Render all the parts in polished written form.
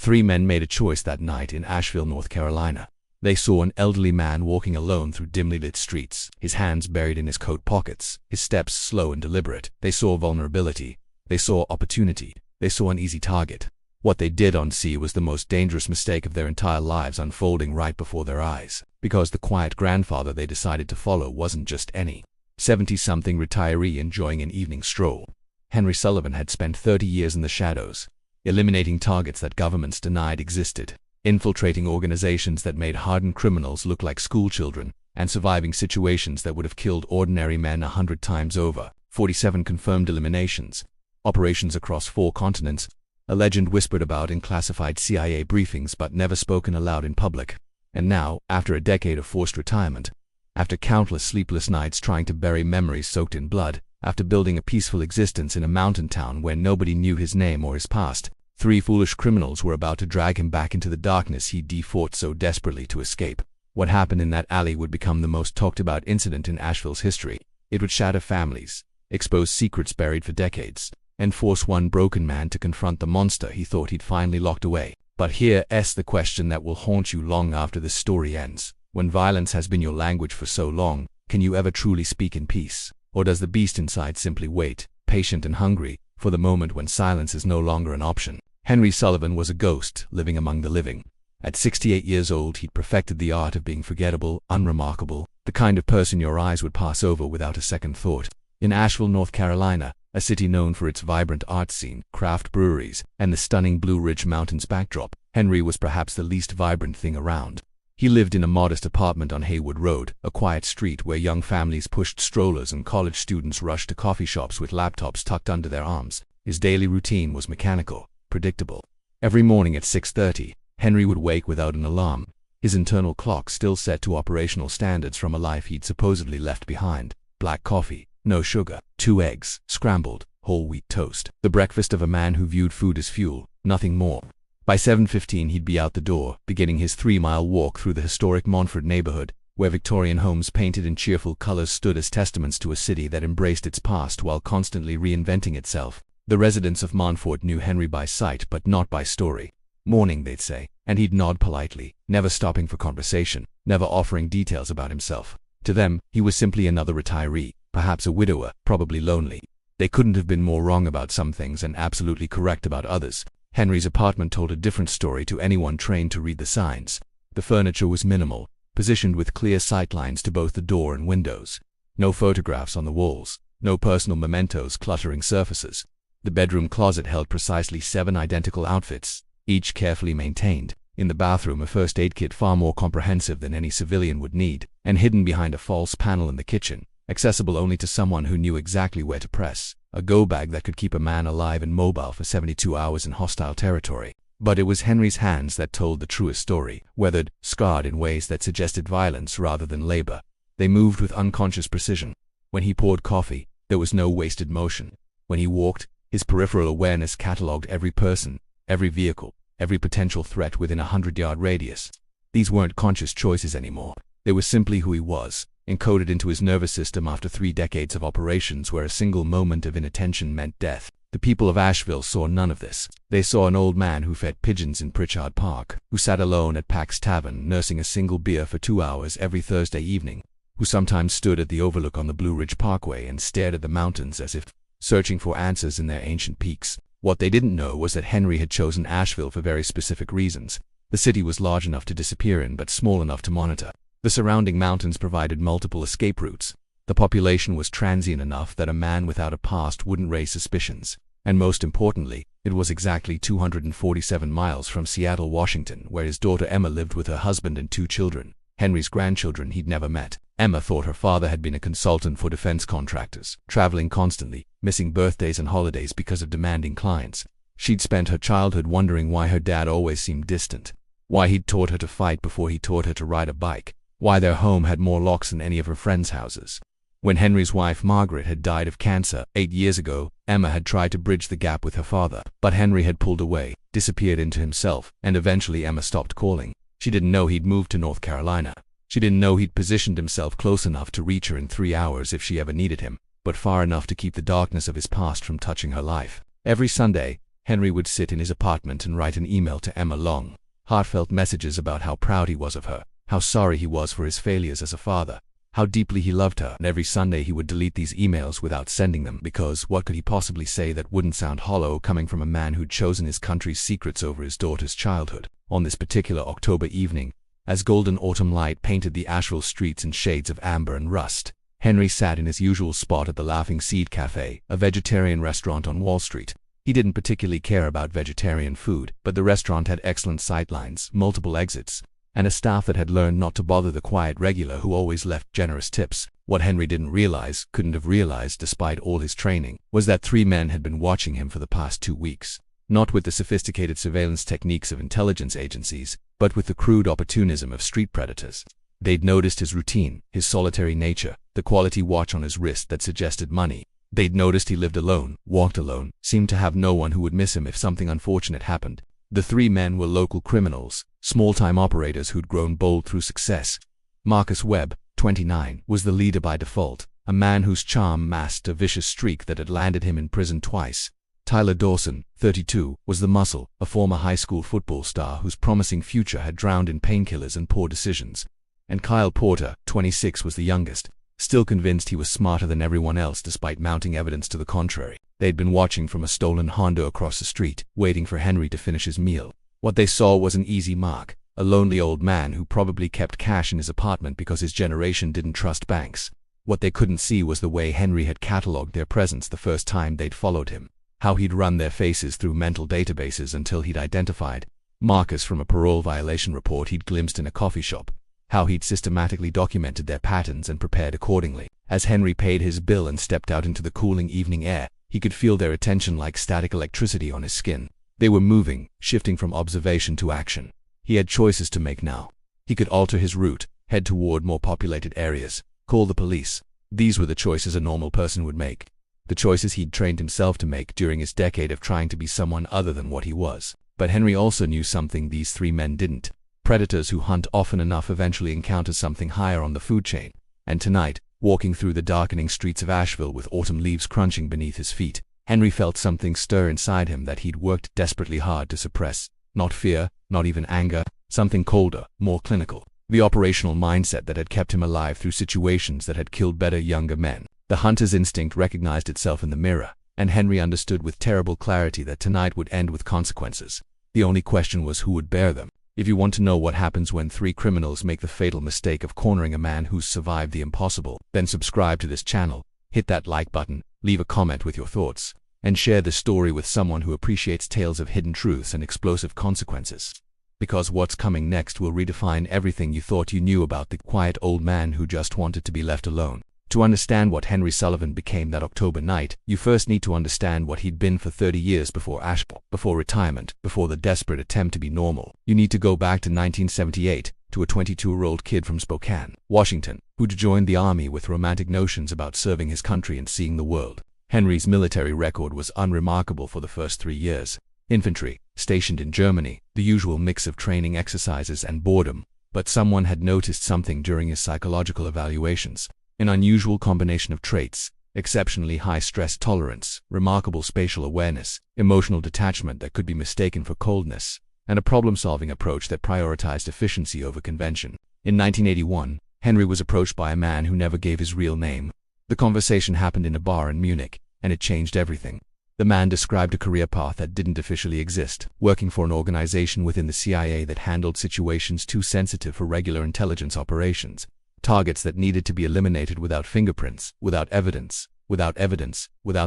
Three men made a choice that night in Asheville, North Carolina. They saw an elderly man walking alone through dimly lit streets, his hands buried in his coat pockets, his steps slow and deliberate. They saw vulnerability. They saw opportunity. They saw an easy target. What they did not see was the most dangerous mistake of their entire lives unfolding right before their eyes, because the quiet grandfather they decided to follow wasn't just any 70-something retiree enjoying an evening stroll. Henry Sullivan had spent 30 years in the shadows, eliminating targets that governments denied existed, infiltrating organizations that made hardened criminals look like schoolchildren, and surviving situations that would have killed ordinary men 100 times over. 47 confirmed eliminations, operations across 4 continents, a legend whispered about in classified CIA briefings but never spoken aloud in public. And now, after a decade of forced retirement, after countless sleepless nights trying to bury memories soaked in blood, after building a peaceful existence in a mountain town where nobody knew his name or his past, 3 foolish criminals were about to drag him back into the darkness he fought so desperately to escape. What happened in that alley would become the most talked about incident in Asheville's history. It would shatter families, expose secrets buried for decades, and force one broken man to confront the monster he thought he'd finally locked away. But here's the question that will haunt you long after this story ends. When violence has been your language for so long, can you ever truly speak in peace? Or does the beast inside simply wait, patient and hungry, for the moment when silence is no longer an option? Henry Sullivan was a ghost living among the living. At 68 years old, he'd perfected the art of being forgettable, unremarkable, the kind of person your eyes would pass over without a second thought. In Asheville, North Carolina, a city known for its vibrant art scene, craft breweries, and the stunning Blue Ridge Mountains backdrop, Henry was perhaps the least vibrant thing around. He lived in a modest apartment on Haywood Road, a quiet street where young families pushed strollers and college students rushed to coffee shops with laptops tucked under their arms. His daily routine was mechanical, predictable. Every morning at 6:30, Henry would wake without an alarm, his internal clock still set to operational standards from a life he'd supposedly left behind. Black coffee, no sugar, 2 eggs, scrambled, whole wheat toast. The breakfast of a man who viewed food as fuel, nothing more. By 7:15 he'd be out the door, beginning his 3-mile walk through the historic Montford neighborhood, where Victorian homes painted in cheerful colors stood as testaments to a city that embraced its past while constantly reinventing itself. The residents of Montford knew Henry by sight but not by story. Morning, they'd say, and he'd nod politely, never stopping for conversation, never offering details about himself. To them, he was simply another retiree, perhaps a widower, probably lonely. They couldn't have been more wrong about some things and absolutely correct about others. Henry's apartment told a different story to anyone trained to read the signs. The furniture was minimal, positioned with clear sightlines to both the door and windows. No photographs on the walls, no personal mementos cluttering surfaces. The bedroom closet held precisely 7 identical outfits, each carefully maintained. In the bathroom, a first aid kit far more comprehensive than any civilian would need, and hidden behind a false panel in the kitchen, accessible only to someone who knew exactly where to press. A go bag that could keep a man alive and mobile for 72 hours in hostile territory. But it was Henry's hands that told the truest story, weathered, scarred in ways that suggested violence rather than labor. They moved with unconscious precision. When he poured coffee, there was no wasted motion. When he walked, his peripheral awareness catalogued every person, every vehicle, every potential threat within a 100-yard radius. These weren't conscious choices anymore. They were simply who he was, encoded into his nervous system after 3 decades of operations where a single moment of inattention meant death. The people of Asheville saw none of this. They saw an old man who fed pigeons in Pritchard Park, who sat alone at Pack's Tavern nursing a single beer for 2 hours every Thursday evening, who sometimes stood at the overlook on the Blue Ridge Parkway and stared at the mountains as if searching for answers in their ancient peaks. What they didn't know was that Henry had chosen Asheville for very specific reasons. The city was large enough to disappear in but small enough to monitor. The surrounding mountains provided multiple escape routes. The population was transient enough that a man without a past wouldn't raise suspicions. And most importantly, it was exactly 247 miles from Seattle, Washington, where his daughter Emma lived with her husband and 2 children. Henry's grandchildren he'd never met. Emma thought her father had been a consultant for defense contractors, traveling constantly, missing birthdays and holidays because of demanding clients. She'd spent her childhood wondering why her dad always seemed distant, why he'd taught her to fight before he taught her to ride a bike, why their home had more locks than any of her friends' houses. When Henry's wife Margaret had died of cancer 8 years ago, Emma had tried to bridge the gap with her father, but Henry had pulled away, disappeared into himself, and eventually Emma stopped calling. She didn't know he'd moved to North Carolina. She didn't know he'd positioned himself close enough to reach her in 3 hours if she ever needed him, but far enough to keep the darkness of his past from touching her life. Every Sunday, Henry would sit in his apartment and write an email to Emma long, heartfelt messages about how proud he was of her, how sorry he was for his failures as a father, how deeply he loved her. And every Sunday he would delete these emails without sending them, because what could he possibly say that wouldn't sound hollow coming from a man who'd chosen his country's secrets over his daughter's childhood? On this particular October evening, as golden autumn light painted the Asheville streets in shades of amber and rust, Henry sat in his usual spot at the Laughing Seed Cafe, a vegetarian restaurant on Wall Street. He didn't particularly care about vegetarian food, but the restaurant had excellent sightlines, multiple exits, and a staff that had learned not to bother the quiet regular who always left generous tips. What Henry didn't realize, couldn't have realized despite all his training, was that 3 men had been watching him for the past 2 weeks. Not with the sophisticated surveillance techniques of intelligence agencies, but with the crude opportunism of street predators. They'd noticed his routine, his solitary nature, the quality watch on his wrist that suggested money. They'd noticed he lived alone, walked alone, seemed to have no one who would miss him if something unfortunate happened. The 3 men were local criminals, small-time operators who'd grown bold through success. Marcus Webb, 29, was the leader by default, a man whose charm masked a vicious streak that had landed him in prison twice. Tyler Dawson, 32, was the muscle, a former high school football star whose promising future had drowned in painkillers and poor decisions. And Kyle Porter, 26, was the youngest, still convinced he was smarter than everyone else despite mounting evidence to the contrary. They'd been watching from a stolen Honda across the street, waiting for Henry to finish his meal. What they saw was an easy mark, a lonely old man who probably kept cash in his apartment because his generation didn't trust banks. What they couldn't see was the way Henry had catalogued their presence the first time they'd followed him, how he'd run their faces through mental databases until he'd identified Marcus from a parole violation report he'd glimpsed in a coffee shop, how he'd systematically documented their patterns and prepared accordingly. As Henry paid his bill and stepped out into the cooling evening air, he could feel their attention like static electricity on his skin. They were moving, shifting from observation to action. He had choices to make now. He could alter his route, head toward more populated areas, call the police. These were the choices a normal person would make. The choices he'd trained himself to make during his decade of trying to be someone other than what he was. But Henry also knew something these 3 men didn't. Predators who hunt often enough eventually encounter something higher on the food chain. And tonight, walking through the darkening streets of Asheville with autumn leaves crunching beneath his feet, Henry felt something stir inside him that he'd worked desperately hard to suppress. Not fear, not even anger, something colder, more clinical. The operational mindset that had kept him alive through situations that had killed better younger men. The hunter's instinct recognized itself in the mirror, and Henry understood with terrible clarity that tonight would end with consequences. The only question was who would bear them. If you want to know what happens when 3 criminals make the fatal mistake of cornering a man who's survived the impossible, then subscribe to this channel, hit that like button, leave a comment with your thoughts, and share this story with someone who appreciates tales of hidden truths and explosive consequences. Because what's coming next will redefine everything you thought you knew about the quiet old man who just wanted to be left alone. To understand what Henry Sullivan became that October night, you first need to understand what he'd been for 30 years before Asheville, before retirement, before the desperate attempt to be normal. You need to go back to 1978, to a 22-year-old kid from Spokane, Washington, who'd joined the army with romantic notions about serving his country and seeing the world. Henry's military record was unremarkable for the first 3 years. Infantry, stationed in Germany, the usual mix of training exercises and boredom. But someone had noticed something during his psychological evaluations. An unusual combination of traits: exceptionally high stress tolerance, remarkable spatial awareness, emotional detachment that could be mistaken for coldness, and a problem-solving approach that prioritized efficiency over convention. In 1981, Henry was approached by a man who never gave his real name. The conversation happened in a bar in Munich, and it changed everything. The man described a career path that didn't officially exist, working for an organization within the CIA that handled situations too sensitive for regular intelligence operations. Targets that needed to be eliminated without fingerprints, without evidence, without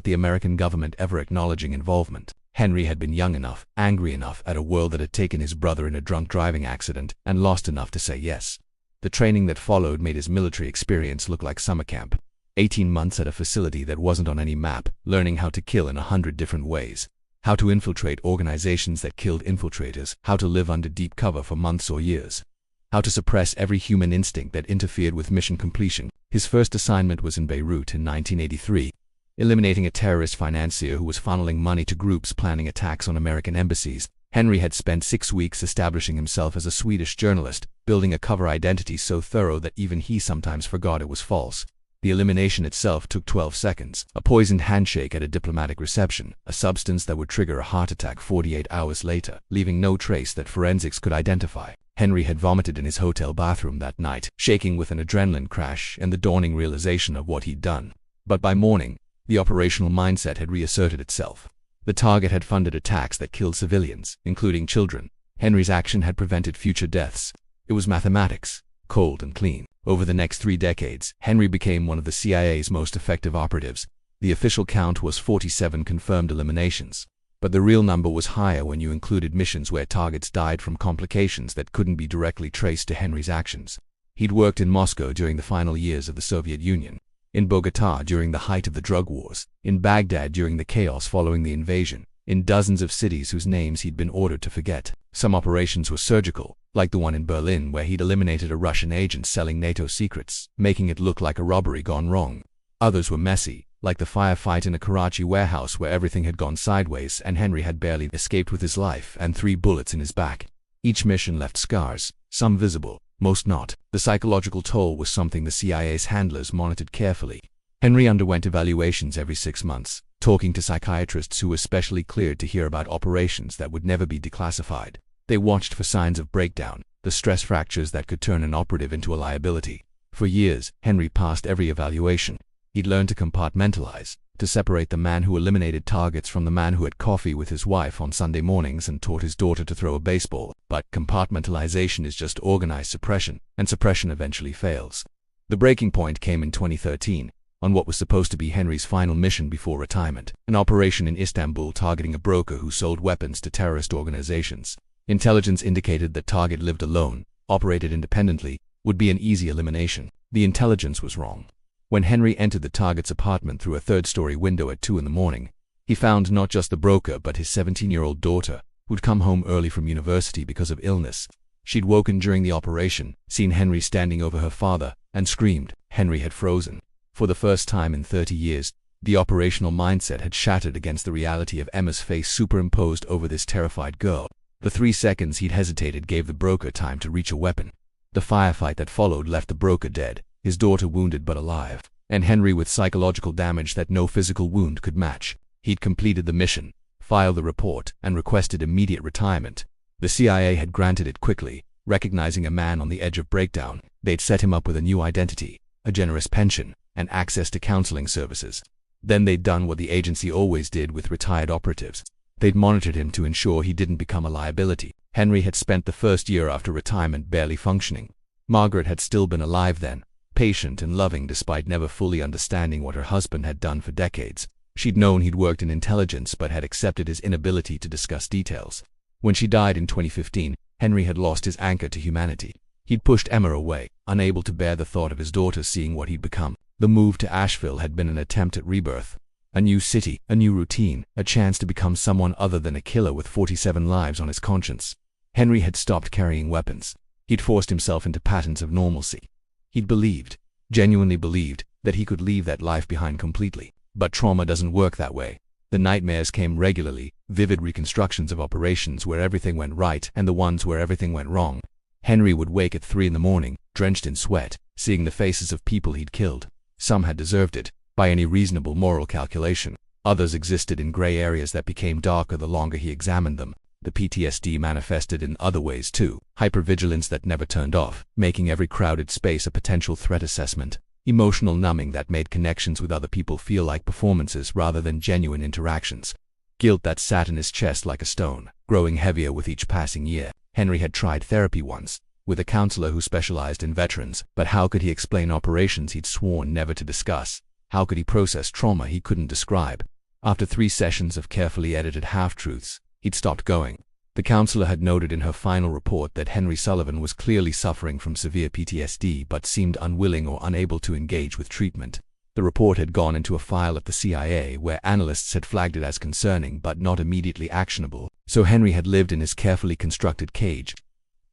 the American government ever acknowledging involvement. Henry had been young enough, angry enough at a world that had taken his brother in a drunk driving accident, and lost enough to say yes. The training that followed made his military experience look like summer camp. 18 months at a facility that wasn't on any map, learning how to kill in 100 different ways. How to infiltrate organizations that killed infiltrators, how to live under deep cover for months or years. How to suppress every human instinct that interfered with mission completion. His first assignment was in Beirut in 1983, eliminating a terrorist financier who was funneling money to groups planning attacks on American embassies. Henry had spent 6 weeks establishing himself as a Swedish journalist, building a cover identity so thorough that even he sometimes forgot it was false. The elimination itself took 12 seconds, a poisoned handshake at a diplomatic reception, a substance that would trigger a heart attack 48 hours later, leaving no trace that forensics could identify. Henry had vomited in his hotel bathroom that night, shaking with an adrenaline crash and the dawning realization of what he'd done. But by morning, the operational mindset had reasserted itself. The target had funded attacks that killed civilians, including children. Henry's action had prevented future deaths. It was mathematics, cold and clean. Over the next 3 decades, Henry became one of the CIA's most effective operatives. The official count was 47 confirmed eliminations. But the real number was higher when you included missions where targets died from complications that couldn't be directly traced to Henry's actions. He'd worked in Moscow during the final years of the Soviet Union, in Bogota during the height of the drug wars, in Baghdad during the chaos following the invasion, in dozens of cities whose names he'd been ordered to forget. Some operations were surgical, like the one in Berlin where he'd eliminated a Russian agent selling NATO secrets, making it look like a robbery gone wrong. Others were messy, like the firefight in a Karachi warehouse where everything had gone sideways and Henry had barely escaped with his life and 3 bullets in his back. Each mission left scars, some visible, most not. The psychological toll was something the CIA's handlers monitored carefully. Henry underwent evaluations every 6 months, talking to psychiatrists who were specially cleared to hear about operations that would never be declassified. They watched for signs of breakdown, the stress fractures that could turn an operative into a liability. For years, Henry passed every evaluation. He'd learned to compartmentalize, to separate the man who eliminated targets from the man who had coffee with his wife on Sunday mornings and taught his daughter to throw a baseball. But compartmentalization is just organized suppression, and suppression eventually fails. The breaking point came in 2013, on what was supposed to be Henry's final mission before retirement, an operation in Istanbul targeting a broker who sold weapons to terrorist organizations. Intelligence indicated that target lived alone, operated independently, would be an easy elimination. The intelligence was wrong. When Henry entered the target's apartment through a 3rd-story window at 2 in the morning, he found not just the broker but his 17-year-old daughter, who'd come home early from university because of illness. She'd woken during the operation, seen Henry standing over her father, and screamed. Henry had frozen. For the first time in 30 years, the operational mindset had shattered against the reality of Emma's face superimposed over this terrified girl. The 3 seconds he'd hesitated gave the broker time to reach a weapon. The firefight that followed left the broker dead, his daughter wounded but alive, and Henry with psychological damage that no physical wound could match. He'd completed the mission, filed the report, and requested immediate retirement. The CIA had granted it quickly, recognizing a man on the edge of breakdown. They'd set him up with a new identity, a generous pension, and access to counseling services. Then they'd done what the agency always did with retired operatives. They'd monitored him to ensure he didn't become a liability. Henry had spent the first year after retirement barely functioning. Margaret had still been alive then, patient and loving despite never fully understanding what her husband had done for decades. She'd known he'd worked in intelligence but had accepted his inability to discuss details. When she died in 2015, Henry had lost his anchor to humanity. He'd pushed Emma away, unable to bear the thought of his daughter seeing what he'd become. The move to Asheville had been an attempt at rebirth. A new city, a new routine, a chance to become someone other than a killer with 47 lives on his conscience. Henry had stopped carrying weapons. He'd forced himself into patterns of normalcy. He'd believed, genuinely believed, that he could leave that life behind completely. But trauma doesn't work that way. The nightmares came regularly, vivid reconstructions of operations where everything went right and the ones where everything went wrong. Henry would wake at 3 in the morning, drenched in sweat, seeing the faces of people he'd killed. Some had deserved it, by any reasonable moral calculation. Others existed in gray areas that became darker the longer he examined them. The PTSD manifested in other ways too. Hypervigilance that never turned off, making every crowded space a potential threat assessment. Emotional numbing that made connections with other people feel like performances rather than genuine interactions. Guilt that sat in his chest like a stone, growing heavier with each passing year. Henry had tried therapy once, with a counselor who specialized in veterans, but how could he explain operations he'd sworn never to discuss? How could he process trauma he couldn't describe? After 3 sessions of carefully edited half-truths, he'd stopped going. The counselor had noted in her final report that Henry Sullivan was clearly suffering from severe PTSD but seemed unwilling or unable to engage with treatment. The report had gone into a file at the CIA where analysts had flagged it as concerning but not immediately actionable, so Henry had lived in his carefully constructed cage,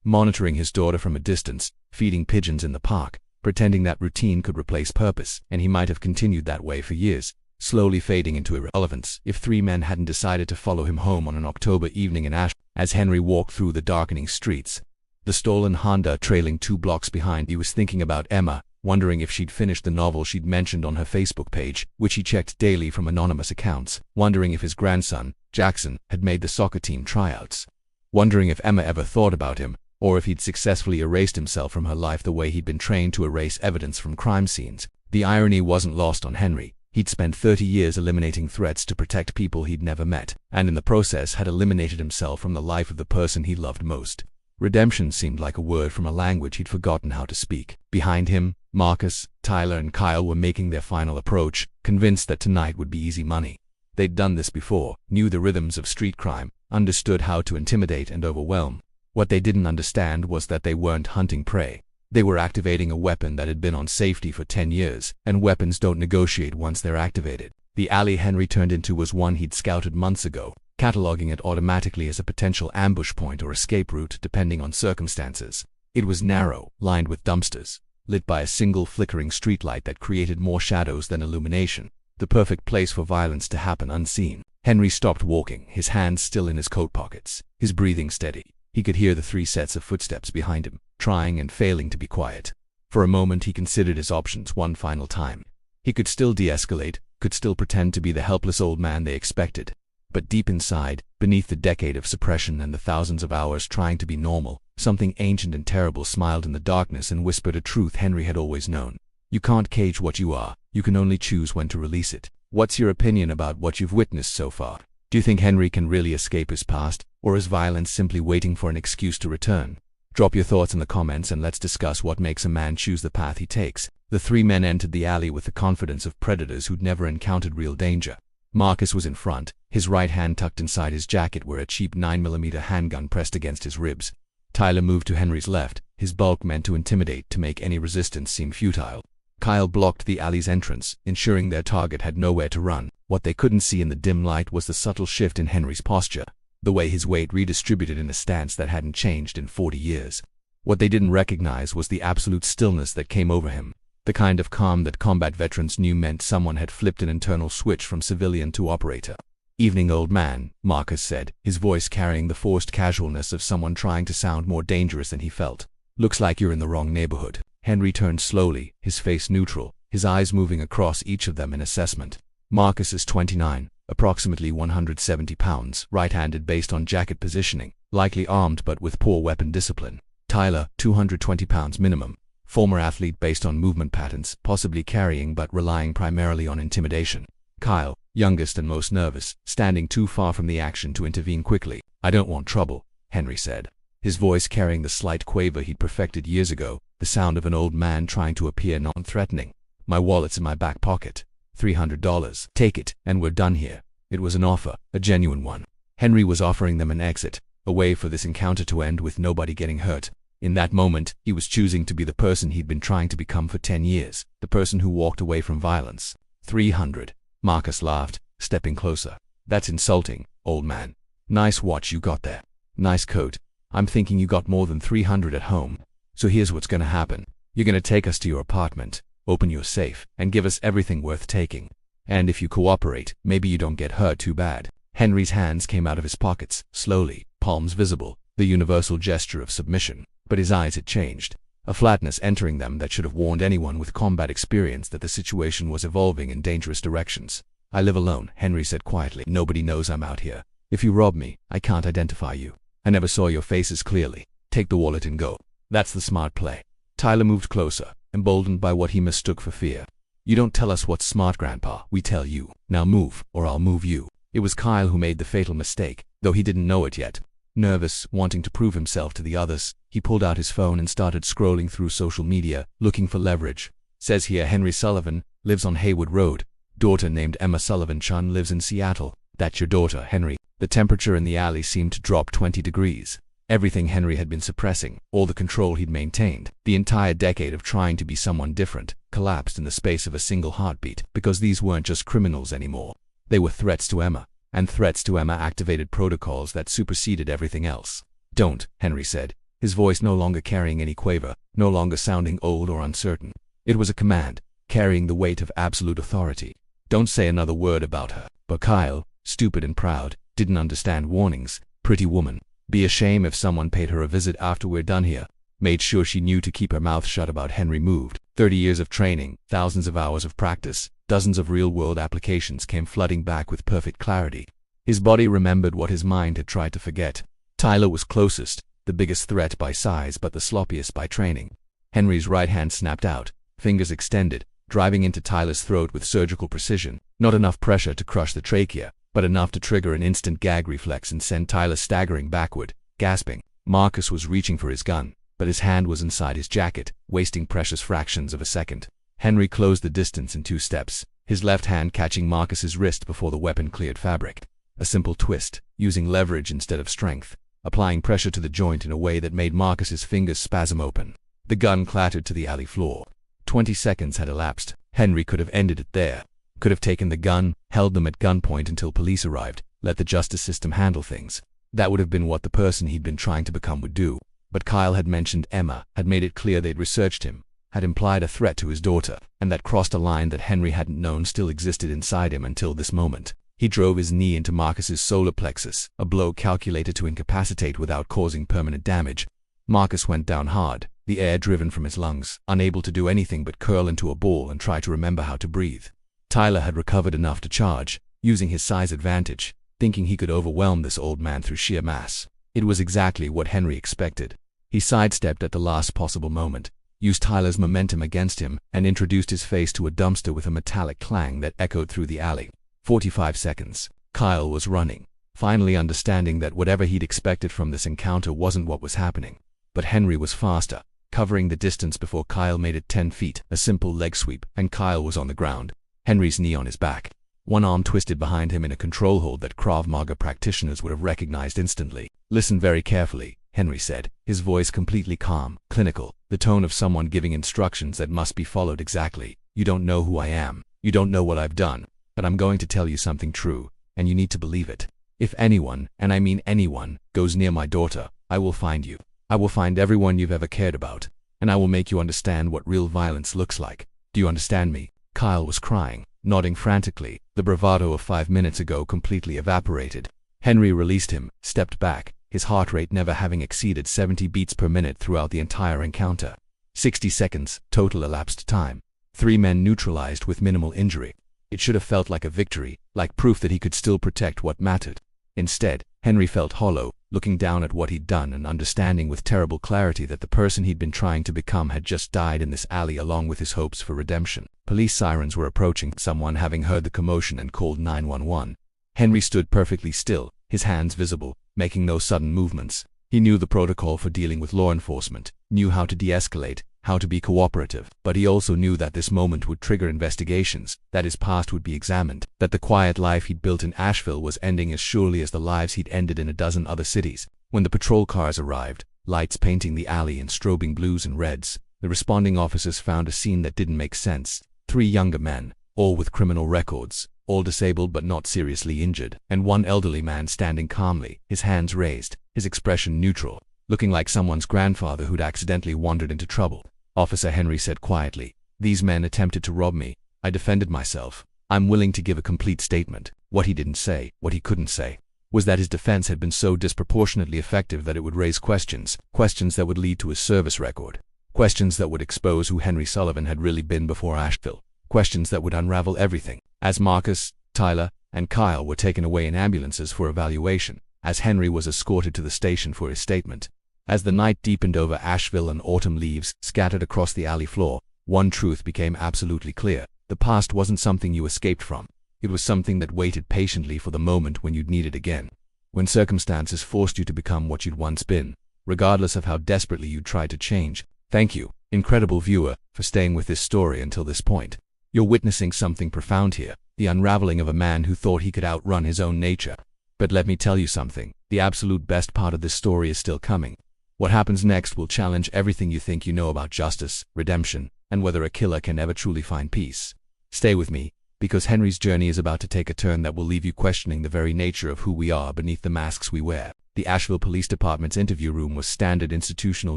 monitoring his daughter from a distance, feeding pigeons in the park, pretending that routine could replace purpose, and he might have continued that way for years, slowly fading into irrelevance if 3 men hadn't decided to follow him home on an October evening in Asheville. As Henry walked through the darkening streets, the stolen Honda trailing 2 blocks behind, he was thinking about Emma, wondering if she'd finished the novel she'd mentioned on her Facebook page, which he checked daily from anonymous accounts, wondering if his grandson, Jackson, had made the soccer team tryouts, wondering if Emma ever thought about him, or if he'd successfully erased himself from her life the way he'd been trained to erase evidence from crime scenes. The irony wasn't lost on Henry. He'd spent 30 years eliminating threats to protect people he'd never met, and in the process had eliminated himself from the life of the person he loved most. Redemption seemed like a word from a language he'd forgotten how to speak. Behind him, Marcus, Tyler, and Kyle were making their final approach, convinced that tonight would be easy money. They'd done this before, knew the rhythms of street crime, understood how to intimidate and overwhelm. What they didn't understand was that they weren't hunting prey. They were activating a weapon that had been on safety for 10 years, and weapons don't negotiate once they're activated. The alley Henry turned into was one he'd scouted months ago, cataloging it automatically as a potential ambush point or escape route depending on circumstances. It was narrow, lined with dumpsters, lit by a single flickering streetlight that created more shadows than illumination. The perfect place for violence to happen unseen. Henry stopped walking, his hands still in his coat pockets, his breathing steady. He could hear the 3 sets of footsteps behind him, trying and failing to be quiet. For a moment he considered his options one final time. He could still de-escalate, could still pretend to be the helpless old man they expected. But deep inside, beneath the decade of suppression and the thousands of hours trying to be normal, something ancient and terrible smiled in the darkness and whispered a truth Henry had always known. You can't cage what you are, you can only choose when to release it. What's your opinion about what you've witnessed so far? Do you think Henry can really escape his past, or is violence simply waiting for an excuse to return? Drop your thoughts in the comments and let's discuss what makes a man choose the path he takes. The 3 men entered the alley with the confidence of predators who'd never encountered real danger. Marcus was in front, his right hand tucked inside his jacket where a cheap 9mm handgun pressed against his ribs. Tyler moved to Henry's left, his bulk meant to intimidate, to make any resistance seem futile. Kyle blocked the alley's entrance, ensuring their target had nowhere to run. What they couldn't see in the dim light was the subtle shift in Henry's posture, the way his weight redistributed in a stance that hadn't changed in 40 years. What they didn't recognize was the absolute stillness that came over him, the kind of calm that combat veterans knew meant someone had flipped an internal switch from civilian to operator. "Evening, old man," Marcus said, his voice carrying the forced casualness of someone trying to sound more dangerous than he felt. "Looks like you're in the wrong neighborhood." Henry turned slowly, his face neutral, his eyes moving across each of them in assessment. Marcus is 29, approximately 170 pounds, right-handed based on jacket positioning, likely armed but with poor weapon discipline. Tyler, 220 pounds minimum, former athlete based on movement patterns, possibly carrying but relying primarily on intimidation. Kyle, youngest and most nervous, standing too far from the action to intervene quickly. "I don't want trouble," Henry said, his voice carrying the slight quaver he'd perfected years ago, the sound of an old man trying to appear non-threatening. "My wallet's in my back pocket. $300. Take it, and we're done here." It was an offer, a genuine one. Henry was offering them an exit, a way for this encounter to end with nobody getting hurt. In that moment, he was choosing to be the person he'd been trying to become for 10 years, the person who walked away from violence. 300. Marcus laughed, stepping closer. "That's insulting, old man. Nice watch you got there. Nice coat. I'm thinking you got more than 300 at home. So here's what's gonna happen. You're gonna take us to your apartment, open your safe, and give us everything worth taking. And if you cooperate, maybe you don't get hurt too bad." Henry's hands came out of his pockets, slowly, palms visible, the universal gesture of submission. But his eyes had changed, a flatness entering them that should have warned anyone with combat experience that the situation was evolving in dangerous directions. "I live alone," Henry said quietly. "Nobody knows I'm out here. If you rob me, I can't identify you. I never saw your faces clearly. Take the wallet and go. That's the smart play." Tyler moved closer, emboldened by what he mistook for fear. "You don't tell us what's smart, Grandpa. We tell you. Now move, or I'll move you." It was Kyle who made the fatal mistake, though he didn't know it yet. Nervous, wanting to prove himself to the others, he pulled out his phone and started scrolling through social media, looking for leverage. "Says here Henry Sullivan, lives on Haywood Road. Daughter named Emma Sullivan Chun lives in Seattle." "That's your daughter, Henry." The temperature in the alley seemed to drop 20 degrees. Everything Henry had been suppressing, all the control he'd maintained, the entire decade of trying to be someone different, collapsed in the space of a single heartbeat, because these weren't just criminals anymore. They were threats to Emma. And threats to Emma activated protocols that superseded everything else. "Don't," Henry said, his voice no longer carrying any quaver, no longer sounding old or uncertain. It was a command, carrying the weight of absolute authority. "Don't say another word about her." But Kyle, stupid and proud, didn't understand warnings. "Pretty woman. Be a shame if someone paid her a visit after we're done here. made sure she knew to keep her mouth shut about Henry moved. 30 years of training, thousands of hours of practice, dozens of real-world applications came flooding back with perfect clarity. His body remembered what his mind had tried to forget. Tyler was closest, the biggest threat by size but the sloppiest by training. Henry's right hand snapped out, fingers extended, driving into Tyler's throat with surgical precision. Not enough pressure to crush the trachea, but enough to trigger an instant gag reflex and send Tyler staggering backward, gasping. Marcus was reaching for his gun, but his hand was inside his jacket, wasting precious fractions of a second. Henry closed the distance in 2 steps, his left hand catching Marcus's wrist before the weapon cleared fabric. A simple twist, using leverage instead of strength, applying pressure to the joint in a way that made Marcus's fingers spasm open. The gun clattered to the alley floor. 20 seconds had elapsed. Henry could have ended it there. Could have taken the gun, held them at gunpoint until police arrived, let the justice system handle things. That would have been what the person he'd been trying to become would do. But Kyle had mentioned Emma, had made it clear they'd researched him, had implied a threat to his daughter, and that crossed a line that Henry hadn't known still existed inside him until this moment. He drove his knee into Marcus's solar plexus, a blow calculated to incapacitate without causing permanent damage. Marcus went down hard, the air driven from his lungs, unable to do anything but curl into a ball and try to remember how to breathe. Tyler had recovered enough to charge, using his size advantage, thinking he could overwhelm this old man through sheer mass. It was exactly what Henry expected. He sidestepped at the last possible moment, used Tyler's momentum against him, and introduced his face to a dumpster with a metallic clang that echoed through the alley. 45 seconds. Kyle was running, finally understanding that whatever he'd expected from this encounter wasn't what was happening. But Henry was faster, covering the distance before Kyle made it 10 feet, a simple leg sweep, and Kyle was on the ground, Henry's knee on his back. One arm twisted behind him in a control hold that Krav Maga practitioners would have recognized instantly. "Listen very carefully," Henry said, his voice completely calm, clinical, the tone of someone giving instructions that must be followed exactly. "You don't know who I am. You don't know what I've done. But I'm going to tell you something true, and you need to believe it. If anyone, and I mean anyone, goes near my daughter, I will find you. I will find everyone you've ever cared about, and I will make you understand what real violence looks like. Do you understand me?" Kyle was crying, nodding frantically, the bravado of 5 minutes ago completely evaporated. Henry released him, stepped back, his heart rate never having exceeded 70 beats per minute throughout the entire encounter. 60 seconds, total elapsed time. 3 men neutralized with minimal injury. It should have felt like a victory, like proof that he could still protect what mattered. Instead, Henry felt hollow, looking down at what he'd done and understanding with terrible clarity that the person he'd been trying to become had just died in this alley along with his hopes for redemption. Police sirens were approaching, someone having heard the commotion and called 911. Henry stood perfectly still, his hands visible, making no sudden movements. He knew the protocol for dealing with law enforcement, knew how to de-escalate, how to be cooperative, but he also knew that this moment would trigger investigations, that his past would be examined, that the quiet life he'd built in Asheville was ending as surely as the lives he'd ended in a dozen other cities. When the patrol cars arrived, lights painting the alley in strobing blues and reds, the responding officers found a scene that didn't make sense. 3 younger men, all with criminal records, all disabled but not seriously injured, and one elderly man standing calmly, his hands raised, his expression neutral, looking like someone's grandfather who'd accidentally wandered into trouble. Officer Henry said quietly, "These men attempted to rob me. I defended myself. I'm willing to give a complete statement." What he didn't say, what he couldn't say, was that his defense had been so disproportionately effective that it would raise questions that would lead to his service record, questions that would expose who Henry Sullivan had really been before Asheville, questions that would unravel everything. As Marcus, Tyler, and Kyle were taken away in ambulances for evaluation, as Henry was escorted to the station for his statement, as the night deepened over Asheville and autumn leaves scattered across the alley floor, one truth became absolutely clear. The past wasn't something you escaped from. It was something that waited patiently for the moment when you'd need it again. When circumstances forced you to become what you'd once been, regardless of how desperately you'd tried to change. Thank you, incredible viewer, for staying with this story until this point. You're witnessing something profound here, the unraveling of a man who thought he could outrun his own nature. But let me tell you something, the absolute best part of this story is still coming. What happens next will challenge everything you think you know about justice, redemption, and whether a killer can ever truly find peace. Stay with me, because Henry's journey is about to take a turn that will leave you questioning the very nature of who we are beneath the masks we wear. The Asheville Police Department's interview room was standard institutional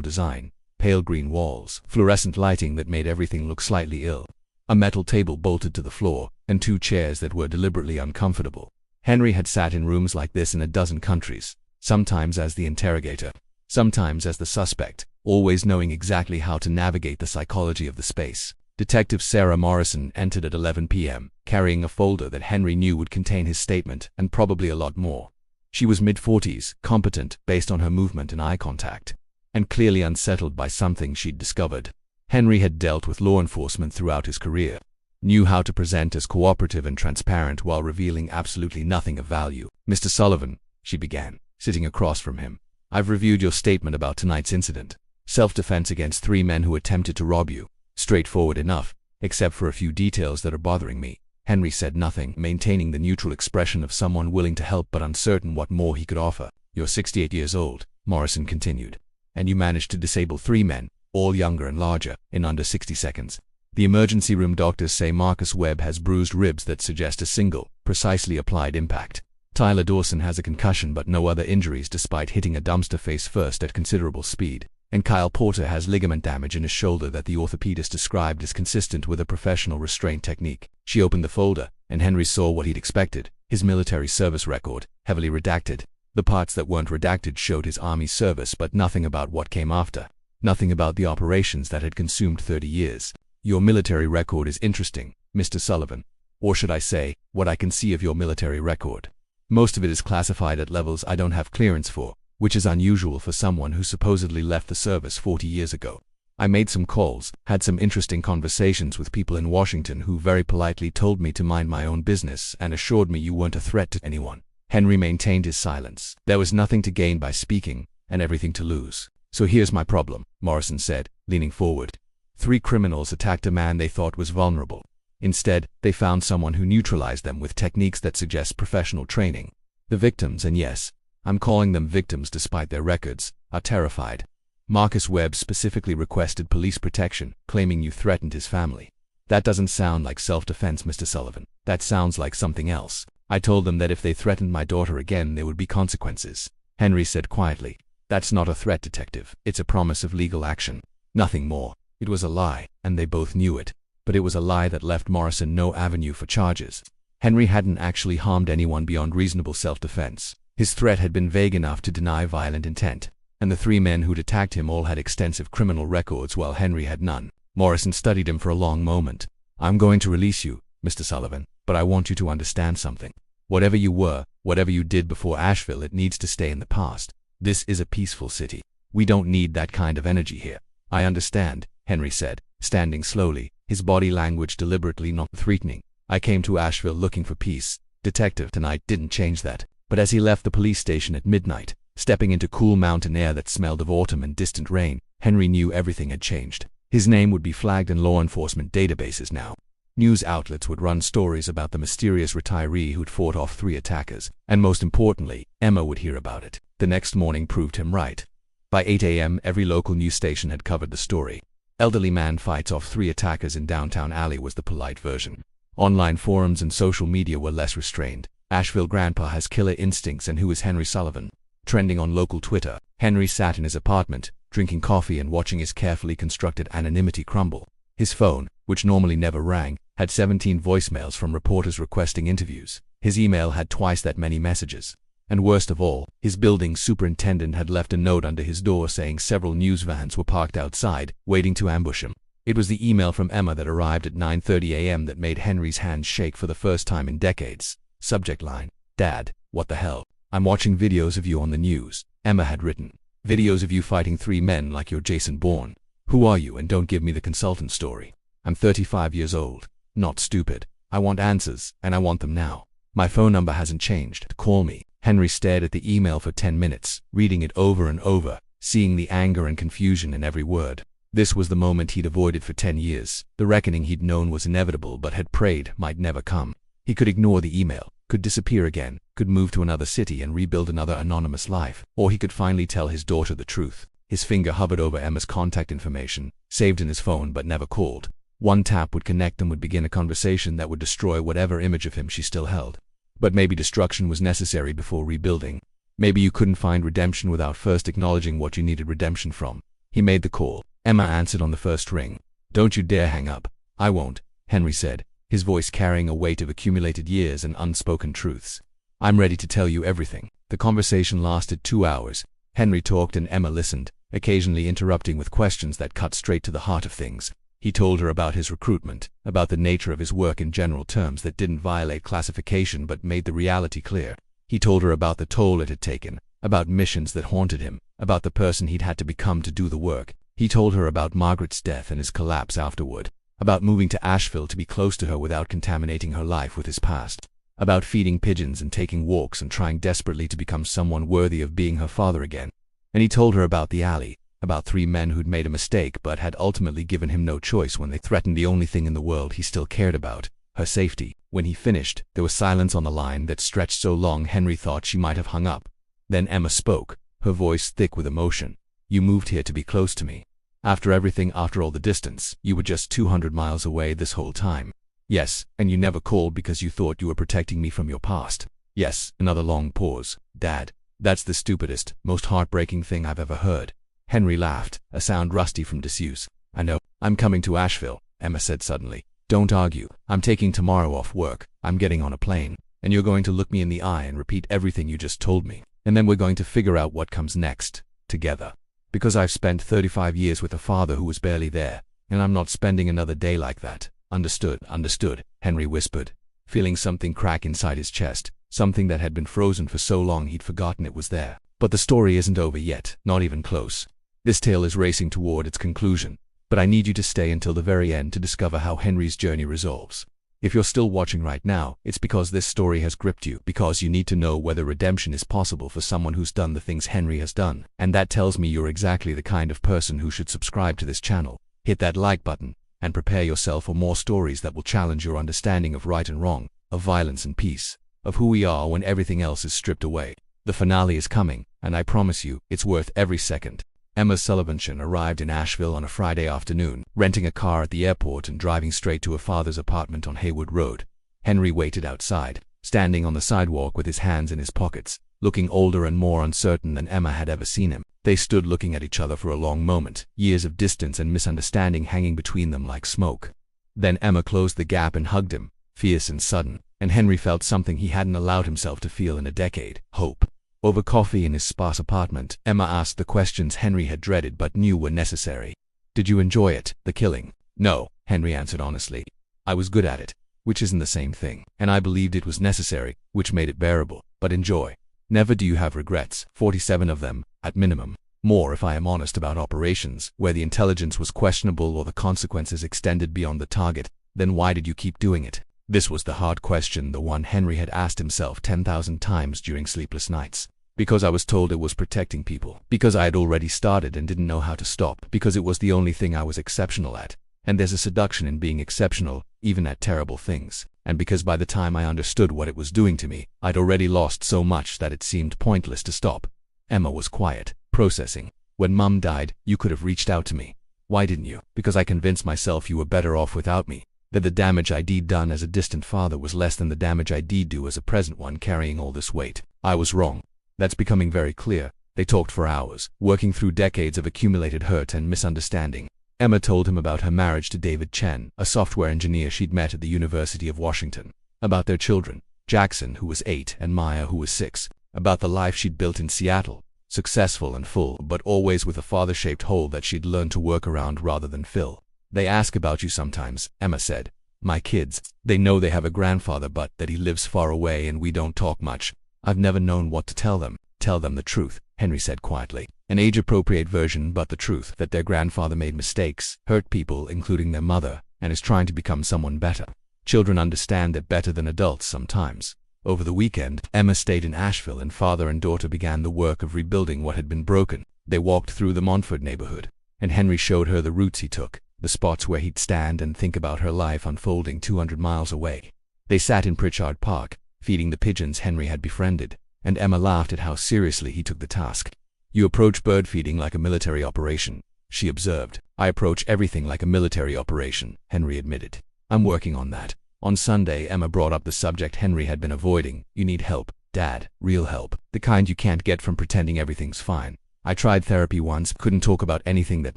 design, pale green walls, fluorescent lighting that made everything look slightly ill, a metal table bolted to the floor, and 2 chairs that were deliberately uncomfortable. Henry had sat in rooms like this in a dozen countries, sometimes as the interrogator, sometimes as the suspect, always knowing exactly how to navigate the psychology of the space. Detective Sarah Morrison entered at 11 p.m., carrying a folder that Henry knew would contain his statement and probably a lot more. She was mid-40s, competent based on her movement and eye contact, and clearly unsettled by something she'd discovered. Henry had dealt with law enforcement throughout his career, knew how to present as cooperative and transparent while revealing absolutely nothing of value. "Mr. Sullivan," she began, sitting across from him, "I've reviewed your statement about tonight's incident. Self-defense against 3 men who attempted to rob you. Straightforward enough, except for a few details that are bothering me." Henry said nothing, maintaining the neutral expression of someone willing to help but uncertain what more he could offer. "You're 68 years old," Morrison continued, "and you managed to disable 3 men, all younger and larger, in under 60 seconds. The emergency room doctors say Marcus Webb has bruised ribs that suggest a single, precisely applied impact. Tyler Dawson has a concussion but no other injuries despite hitting a dumpster face first at considerable speed. And Kyle Porter has ligament damage in his shoulder that the orthopedist described as consistent with a professional restraint technique." She opened the folder, and Henry saw what he'd expected: his military service record, heavily redacted. The parts that weren't redacted showed his army service, but nothing about what came after. Nothing about the operations that had consumed 30 years. "Your military record is interesting, Mr. Sullivan. Or should I say, what I can see of your military record. Most of it is classified at levels I don't have clearance for, which is unusual for someone who supposedly left the service 40 years ago. I made some calls, had some interesting conversations with people in Washington who very politely told me to mind my own business and assured me you weren't a threat to anyone." Henry maintained his silence. There was nothing to gain by speaking, and everything to lose. "So here's my problem," Morrison said, leaning forward. 3 criminals attacked a man they thought was vulnerable. Instead, they found someone who neutralized them with techniques that suggest professional training. The victims, and yes, I'm calling them victims despite their records, are terrified. Marcus Webb specifically requested police protection, claiming you threatened his family. That doesn't sound like self-defense, Mr. Sullivan. That sounds like something else. I told them that if they threatened my daughter again, there would be consequences." Henry said quietly, "That's not a threat, detective. It's a promise of legal action. Nothing more." It was a lie, and they both knew it. But it was a lie that left Morrison no avenue for charges. Henry hadn't actually harmed anyone beyond reasonable self-defense. His threat had been vague enough to deny violent intent, and the 3 men who'd attacked him all had extensive criminal records while Henry had none. Morrison studied him for a long moment. "I'm going to release you, Mr. Sullivan, but I want you to understand something. Whatever you were, whatever you did before Asheville, it needs to stay in the past. This is a peaceful city. We don't need that kind of energy here." "I understand," Henry said, standing slowly, his body language deliberately not threatening. "I came to Asheville looking for peace. Detective, tonight didn't change that." But as he left the police station at midnight, stepping into cool mountain air that smelled of autumn and distant rain, Henry knew everything had changed. His name would be flagged in law enforcement databases now. News outlets would run stories about the mysterious retiree who'd fought off 3 attackers, and most importantly, Emma would hear about it. The next morning proved him right. By 8 a.m., every local news station had covered the story. "Elderly man fights off 3 attackers in downtown alley" was the polite version. Online forums and social media were less restrained. "Asheville grandpa has killer instincts, and who is Henry Sullivan?" Trending on local Twitter. Henry sat in his apartment, drinking coffee and watching his carefully constructed anonymity crumble. His phone, which normally never rang, had 17 voicemails from reporters requesting interviews. His email had twice that many messages. And worst of all, his building superintendent had left a note under his door saying several news vans were parked outside, waiting to ambush him. It was the email from Emma that arrived at 9:30 a.m. that made Henry's hands shake for the first time in decades. Subject line: "Dad, what the hell? I'm watching videos of you on the news," Emma had written. "Videos of you fighting 3 men like you're Jason Bourne. Who are you, and don't give me the consultant story. I'm 35 years old. Not stupid. I want answers, and I want them now. My phone number hasn't changed. Call me." Henry stared at the email for 10 minutes, reading it over and over, seeing the anger and confusion in every word. This was the moment he'd avoided for 10 years. The reckoning he'd known was inevitable but had prayed might never come. He could ignore the email, could disappear again, could move to another city and rebuild another anonymous life, or he could finally tell his daughter the truth. His finger hovered over Emma's contact information, saved in his phone but never called. One tap would connect and would begin a conversation that would destroy whatever image of him she still held. But maybe destruction was necessary before rebuilding. Maybe you couldn't find redemption without first acknowledging what you needed redemption from. He made the call. Emma answered on the first ring. "Don't you dare hang up." "I won't," Henry said, his voice carrying a weight of accumulated years and unspoken truths. "I'm ready to tell you everything." The conversation lasted 2 hours, Henry talked and Emma listened, occasionally interrupting with questions that cut straight to the heart of things. He told her about his recruitment, about the nature of his work in general terms that didn't violate classification but made the reality clear. He told her about the toll it had taken, about missions that haunted him, about the person he'd had to become to do the work. He told her about Margaret's death and his collapse afterward, about moving to Asheville to be close to her without contaminating her life with his past, about feeding pigeons and taking walks and trying desperately to become someone worthy of being her father again. And he told her about the alley, about 3 men who'd made a mistake but had ultimately given him no choice when they threatened the only thing in the world he still cared about, her safety. When he finished, there was silence on the line that stretched so long Henry thought she might have hung up. Then Emma spoke, her voice thick with emotion. "You moved here to be close to me. After everything, after all the distance, you were just 200 miles away this whole time. Yes, and you never called because you thought you were protecting me from your past. Yes." Another long pause. "Dad, that's the stupidest, most heartbreaking thing I've ever heard." Henry laughed, a sound rusty from disuse. "I know. I'm coming to Asheville," Emma said suddenly. "Don't argue. I'm taking tomorrow off work. I'm getting on a plane. And you're going to look me in the eye and repeat everything you just told me. And then we're going to figure out what comes next, together. Because I've spent 35 years with a father who was barely there, and I'm not spending another day like that." "Understood, understood," Henry whispered, feeling something crack inside his chest, something that had been frozen for so long he'd forgotten it was there. "But the story isn't over yet, not even close. This tale is racing toward its conclusion, but I need you to stay until the very end to discover how Henry's journey resolves. If you're still watching right now, it's because this story has gripped you, because you need to know whether redemption is possible for someone who's done the things Henry has done, and that tells me you're exactly the kind of person who should subscribe to this channel. Hit that like button, and prepare yourself for more stories that will challenge your understanding of right and wrong, of violence and peace, of who we are when everything else is stripped away. The finale is coming, and I promise you, it's worth every second." Emma Sullivan arrived in Asheville on a Friday afternoon, renting a car at the airport and driving straight to her father's apartment on Haywood Road. Henry waited outside, standing on the sidewalk with his hands in his pockets, looking older and more uncertain than Emma had ever seen him. They stood looking at each other for a long moment, years of distance and misunderstanding hanging between them like smoke. Then Emma closed the gap and hugged him, fierce and sudden, and Henry felt something he hadn't allowed himself to feel in a decade: hope. Over coffee in his sparse apartment, Emma asked the questions Henry had dreaded but knew were necessary. "Did you enjoy it, the killing?" "No," Henry answered honestly. "I was good at it, which isn't the same thing. And I believed it was necessary, which made it bearable. But enjoy. Never do you have regrets, 47 of them, at minimum. More if I am honest about operations, where the intelligence was questionable or the consequences extended beyond the target. Then why did you keep doing it?" This was the hard question, the one Henry had asked himself 10,000 times during sleepless nights. "Because I was told it was protecting people. Because I had already started and didn't know how to stop. Because it was the only thing I was exceptional at. And there's a seduction in being exceptional, even at terrible things. And because by the time I understood what it was doing to me, I'd already lost so much that it seemed pointless to stop." Emma was quiet, processing. "When Mum died, you could have reached out to me. Why didn't you?" "Because I convinced myself you were better off without me. That the damage I'd done as a distant father was less than the damage I'd do as a present one carrying all this weight. I was wrong. That's becoming very clear." They talked for hours, working through decades of accumulated hurt and misunderstanding. Emma told him about her marriage to David Chen, a software engineer she'd met at the University of Washington. About their children, Jackson, who was 8, and Maya, who was 6. About the life she'd built in Seattle, successful and full, but always with a father-shaped hole that she'd learned to work around rather than fill. "They ask about you sometimes," Emma said. "My kids. They know they have a grandfather but that he lives far away and we don't talk much. I've never known what to tell them." "Tell them the truth," Henry said quietly. "An age-appropriate version, but the truth, that their grandfather made mistakes, hurt people, including their mother, and is trying to become someone better. Children understand that better than adults sometimes." Over the weekend, Emma stayed in Asheville and father and daughter began the work of rebuilding what had been broken. They walked through the Montford neighborhood, and Henry showed her the routes he took, the spots where he'd stand and think about her life unfolding 200 miles away. They sat in Pritchard Park, feeding the pigeons Henry had befriended, and Emma laughed at how seriously he took the task. "You approach bird feeding like a military operation," she observed. "I approach everything like a military operation," Henry admitted. "I'm working on that." On Sunday, Emma brought up the subject Henry had been avoiding. "You need help, Dad, real help. The kind you can't get from pretending everything's fine. I tried therapy once, couldn't talk about anything that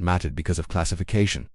mattered because of classification.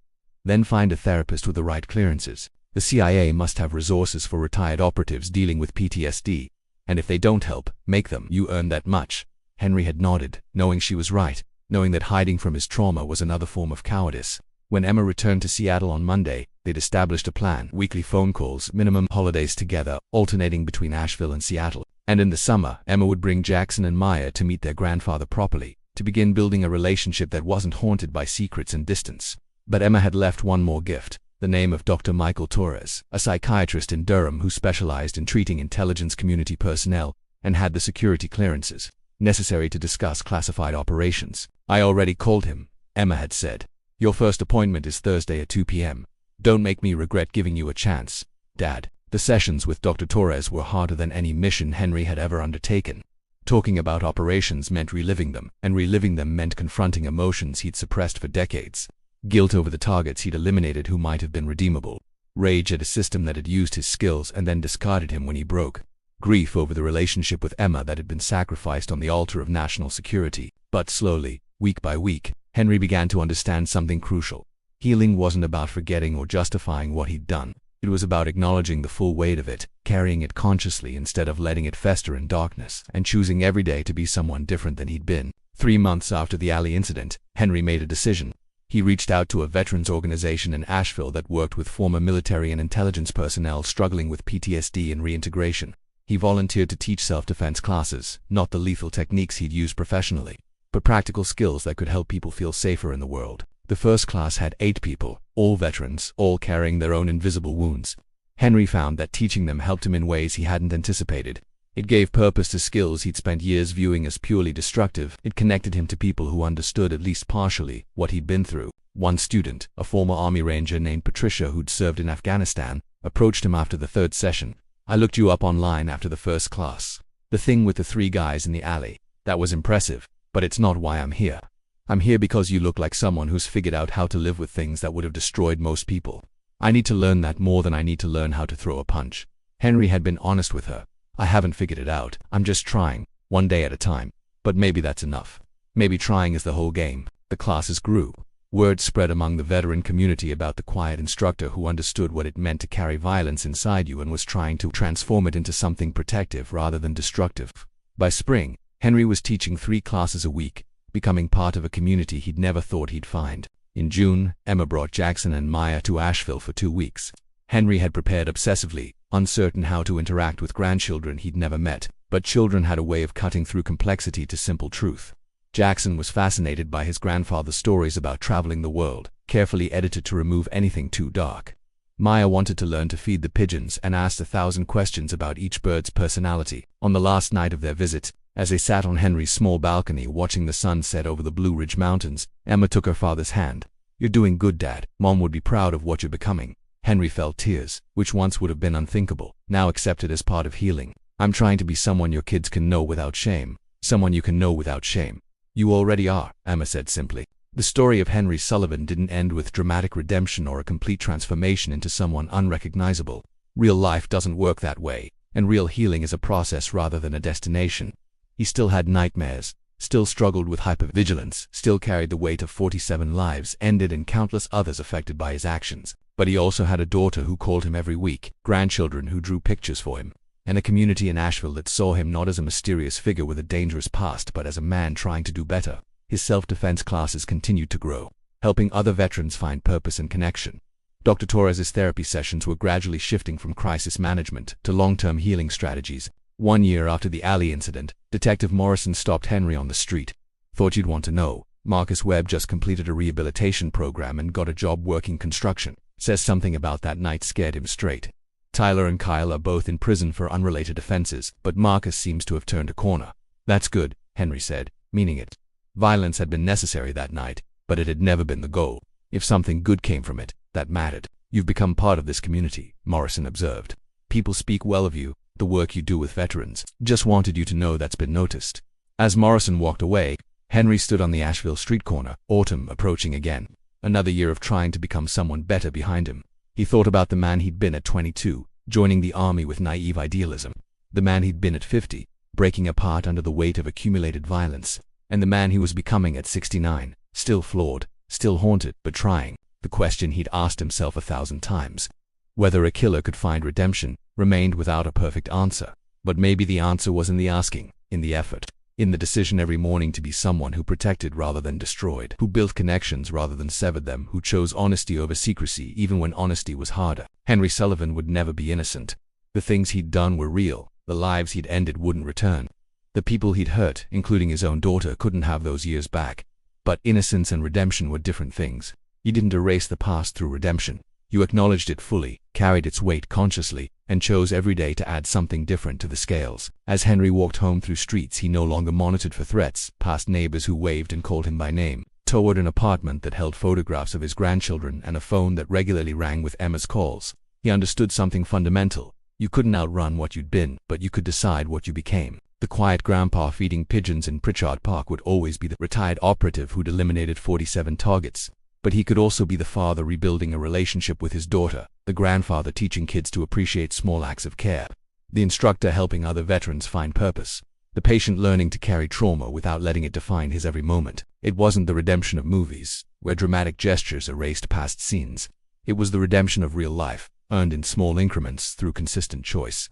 Then find a therapist with the right clearances. The CIA must have resources for retired operatives dealing with PTSD. And if they don't help, make them. You earn that much." Henry had nodded, knowing she was right, knowing that hiding from his trauma was another form of cowardice. When Emma returned to Seattle on Monday, they'd established a plan: weekly phone calls, minimum holidays together, alternating between Asheville and Seattle. And in the summer, Emma would bring Jackson and Maya to meet their grandfather properly, to begin building a relationship that wasn't haunted by secrets and distance. But Emma had left one more gift: the name of Dr. Michael Torres, a psychiatrist in Durham who specialized in treating intelligence community personnel and had the security clearances necessary to discuss classified operations. "I already called him," Emma had said. "Your first appointment is Thursday at 2 p.m. Don't make me regret giving you a chance, Dad." The sessions with Dr. Torres were harder than any mission Henry had ever undertaken. Talking about operations meant reliving them, and reliving them meant confronting emotions he'd suppressed for decades. Guilt over the targets he'd eliminated who might have been redeemable. Rage at a system that had used his skills and then discarded him when he broke. Grief over the relationship with Emma that had been sacrificed on the altar of national security. But slowly, week by week, Henry began to understand something crucial. Healing wasn't about forgetting or justifying what he'd done. It was about acknowledging the full weight of it, carrying it consciously instead of letting it fester in darkness, and choosing every day to be someone different than he'd been. 3 months after the alley incident, Henry made a decision. He reached out to a veterans organization in Asheville that worked with former military and intelligence personnel struggling with PTSD and reintegration. He volunteered to teach self-defense classes, not the lethal techniques he'd used professionally, but practical skills that could help people feel safer in the world. The first class had 8 people, all veterans, all carrying their own invisible wounds. Henry found that teaching them helped him in ways he hadn't anticipated. It gave purpose to skills he'd spent years viewing as purely destructive. It connected him to people who understood at least partially what he'd been through. One student, a former Army Ranger named Patricia who'd served in Afghanistan, approached him after the 3rd session. "I looked you up online after the first class. The thing with the 3 guys in the alley, that was impressive, but it's not why I'm here. I'm here because you look like someone who's figured out how to live with things that would have destroyed most people. I need to learn that more than I need to learn how to throw a punch." Henry had been honest with her. "I haven't figured it out. I'm just trying, one day at a time. But maybe that's enough. Maybe trying is the whole game." The classes grew. Word spread among the veteran community about the quiet instructor who understood what it meant to carry violence inside you and was trying to transform it into something protective rather than destructive. By spring, Henry was teaching 3 classes a week, becoming part of a community he'd never thought he'd find. In June, Emma brought Jackson and Maya to Asheville for 2 weeks. Henry had prepared obsessively, uncertain how to interact with grandchildren he'd never met, but children had a way of cutting through complexity to simple truth. Jackson was fascinated by his grandfather's stories about traveling the world, carefully edited to remove anything too dark. Maya wanted to learn to feed the pigeons and asked 1,000 questions about each bird's personality. On the last night of their visit, as they sat on Henry's small balcony watching the sun set over the Blue Ridge Mountains, Emma took her father's hand. "You're doing good, Dad. Mom would be proud of what you're becoming." Henry felt tears, which once would have been unthinkable, now accepted as part of healing. "I'm trying to be someone your kids can know without shame. Someone you can know without shame." "You already are," Emma said simply. The story of Henry Sullivan didn't end with dramatic redemption or a complete transformation into someone unrecognizable. Real life doesn't work that way, and real healing is a process rather than a destination. He still had nightmares, still struggled with hypervigilance, still carried the weight of 47 lives ended and countless others affected by his actions. But he also had a daughter who called him every week, grandchildren who drew pictures for him, and a community in Asheville that saw him not as a mysterious figure with a dangerous past but as a man trying to do better. His self-defense classes continued to grow, helping other veterans find purpose and connection. Dr. Torres's therapy sessions were gradually shifting from crisis management to long-term healing strategies. 1 year after the alley incident, Detective Morrison stopped Henry on the street. "Thought you'd want to know. Marcus Webb just completed a rehabilitation program and got a job working construction. Says something about that night scared him straight. Tyler and Kyle are both in prison for unrelated offenses, but Marcus seems to have turned a corner." "That's good," Henry said, meaning it. Violence had been necessary that night, but it had never been the goal. If something good came from it, that mattered. "You've become part of this community," Morrison observed. "People speak well of you, the work you do with veterans. Just wanted you to know that's been noticed." As Morrison walked away, Henry stood on the Asheville street corner, autumn approaching again. Another year of trying to become someone better behind him. He thought about the man he'd been at 22, joining the army with naive idealism. The man he'd been at 50, breaking apart under the weight of accumulated violence. And the man he was becoming at 69, still flawed, still haunted, but trying. The question he'd asked himself 1,000 times, whether a killer could find redemption, remained without a perfect answer. But maybe the answer was in the asking, in the effort. in the decision every morning to be someone who protected rather than destroyed, who built connections rather than severed them, who chose honesty over secrecy even when honesty was harder. Henry Sullivan would never be innocent. The things he'd done were real. The lives he'd ended wouldn't return. The people he'd hurt, including his own daughter, couldn't have those years back. But innocence and redemption were different things. You didn't erase the past through redemption. You acknowledged it fully, carried its weight consciously, and chose every day to add something different to the scales. As Henry walked home through streets he no longer monitored for threats, past neighbors who waved and called him by name, toward an apartment that held photographs of his grandchildren and a phone that regularly rang with Emma's calls, he understood something fundamental. You couldn't outrun what you'd been, but you could decide what you became. The quiet grandpa feeding pigeons in Pritchard Park would always be the retired operative who'd eliminated 47 targets. But he could also be the father rebuilding a relationship with his daughter, the grandfather teaching kids to appreciate small acts of care, the instructor helping other veterans find purpose, the patient learning to carry trauma without letting it define his every moment. It wasn't the redemption of movies, where dramatic gestures erased past scenes. It was the redemption of real life, earned in small increments through consistent choice,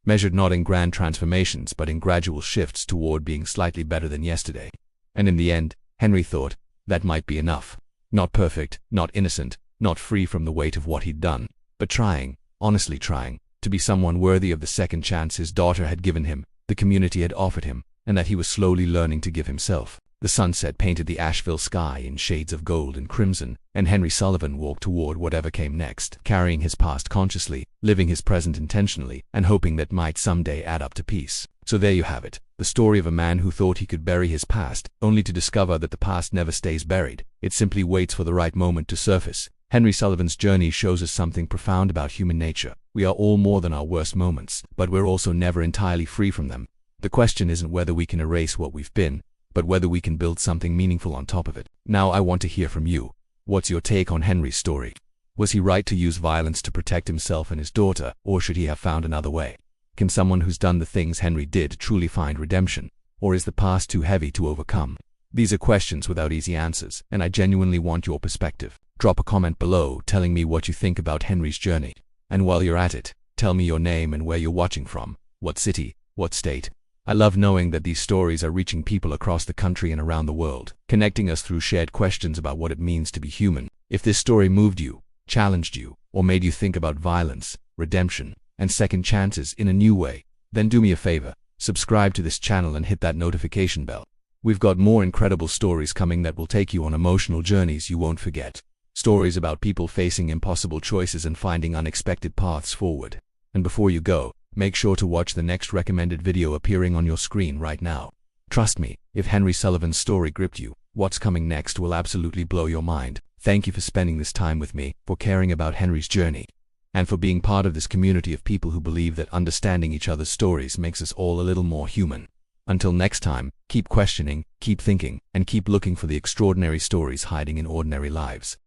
measured not in grand transformations but in gradual shifts toward being slightly better than yesterday. And in the end, Henry thought, that might be enough. Not perfect, not innocent, not free from the weight of what he'd done, but trying, honestly trying, to be someone worthy of the second chance his daughter had given him, the community had offered him, and that he was slowly learning to give himself. The sunset painted the Asheville sky in shades of gold and crimson, and Henry Sullivan walked toward whatever came next, carrying his past consciously, living his present intentionally, and hoping that might someday add up to peace. So there you have it, the story of a man who thought he could bury his past, only to discover that the past never stays buried. It simply waits for the right moment to surface. Henry Sullivan's journey shows us something profound about human nature. We are all more than our worst moments, but we're also never entirely free from them. The question isn't whether we can erase what we've been, but whether we can build something meaningful on top of it. Now I want to hear from you. What's your take on Henry's story? Was he right to use violence to protect himself and his daughter, or should he have found another way? Can someone who's done the things Henry did truly find redemption, or is the past too heavy to overcome? These are questions without easy answers, and I genuinely want your perspective. Drop a comment below telling me what you think about Henry's journey. And while you're at it, tell me your name and where you're watching from, what city, what state. I love knowing that these stories are reaching people across the country and around the world, connecting us through shared questions about what it means to be human. If this story moved you, challenged you, or made you think about violence, redemption, and second chances in a new way, then do me a favor, subscribe to this channel and hit that notification bell. We've got more incredible stories coming that will take you on emotional journeys you won't forget. Stories about people facing impossible choices and finding unexpected paths forward. And before you go, make sure to watch the next recommended video appearing on your screen right now. Trust me, if Henry Sullivan's story gripped you, what's coming next will absolutely blow your mind. Thank you for spending this time with me, for caring about Henry's journey, and for being part of this community of people who believe that understanding each other's stories makes us all a little more human. Until next time, keep questioning, keep thinking, and keep looking for the extraordinary stories hiding in ordinary lives.